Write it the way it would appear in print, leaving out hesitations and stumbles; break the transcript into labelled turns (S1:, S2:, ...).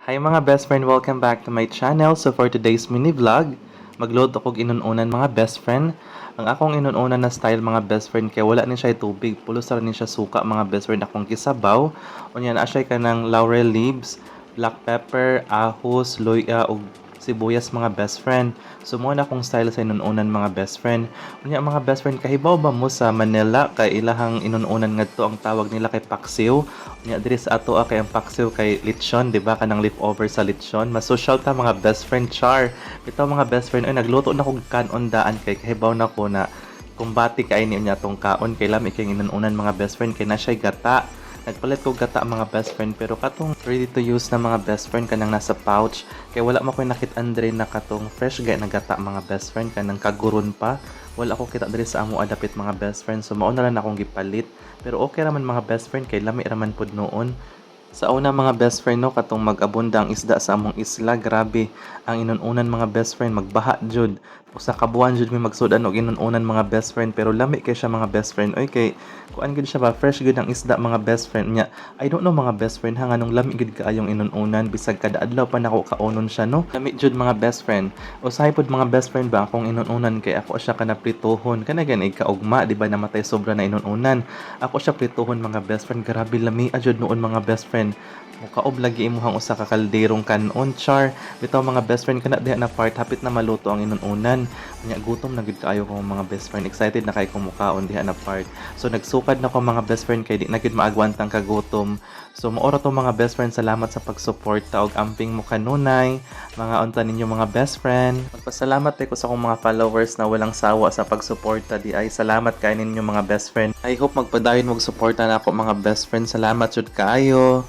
S1: Hi mga best friend, welcome back to my channel. So for today's mini vlog, magload ako inununan mga best friend. Ang akong inununan na style mga best friend kaya wala ni siya tubig, pulos ra ni siya suka mga best friend akong kisabaw. Unya na siya kanang laurel leaves, black pepper, ahos, loya ug sibuyas mga best friend. So mo na akong style sa inununan mga best friend. Unya mga best friend, kahibaw ba mo sa Manila kay ilahang inununan ngadto ang tawag nila kay paksiw. Nya diri sa ato kay ang paksiw kay lechon, di ba? Kanang leftover sa lechon. Mas social ta mga best friend char. Ito mga best friend ay nagluto na kog kanon daan kay kahibaw na ko na kumbati kay niya tong kaon kay lami kay inununan mga best friend kay na siya gata. Nagpalit ko gata mga best friend pero katong ready to use na mga best friend kanang nasa pouch kay wala man ko nakit-an diri na katong fresh gay na gata mga best friend kanang kaguron pa. Wala ko kita diri sa amo adapit mga best friend so mao na lang akong gipalit pero okay raman mga best friend kay lami raman pud noon. Sa una mga best friend no katong mag-abunda ang isda sa among isla, grabe ang inununan mga best friend magbaha jud. Usa ka buwan jud mi magsudan og inununan mga best friend pero lami kay siya mga best friend. Oy kay kuan gid siya ba fresh gud ang isda mga best friend nya. I don't know mga best friend ha nganong lami gid kaayong inununan bisag kada adlaw pa nako kaunon siya no. Lami jud mga best friend. Usahay pod mga best friend ba akong inununan kay ako siya kana pritohon. Kana gan kaugma di ba namatay sobra na inununan. Ako siya pritohon mga best friend. Grabe lami jud noon mga best friend. Mukaob lagi imuhang usa ka kalderong kanon char. Bitaw mga best friend kana diha na part hapit na maluto ang inununan. Nya gutom na gid kaayo ko mga best friend. Excited na kay ko mukaon diha na part. So nagsukad na ko mga best friend kay di na gid maagwantang kagutom. So maora to mga best friend, salamat sa pagsuporta og amping mo kanunay. Mga unta ninyo mga best friend. Magpasalamat ko sa akong mga followers na walang sawa sa pagsuporta di ay salamat kay ninyo mga best friend. I hope magpadayon mo suporta na ako mga best friend. Salamat jud kaayo.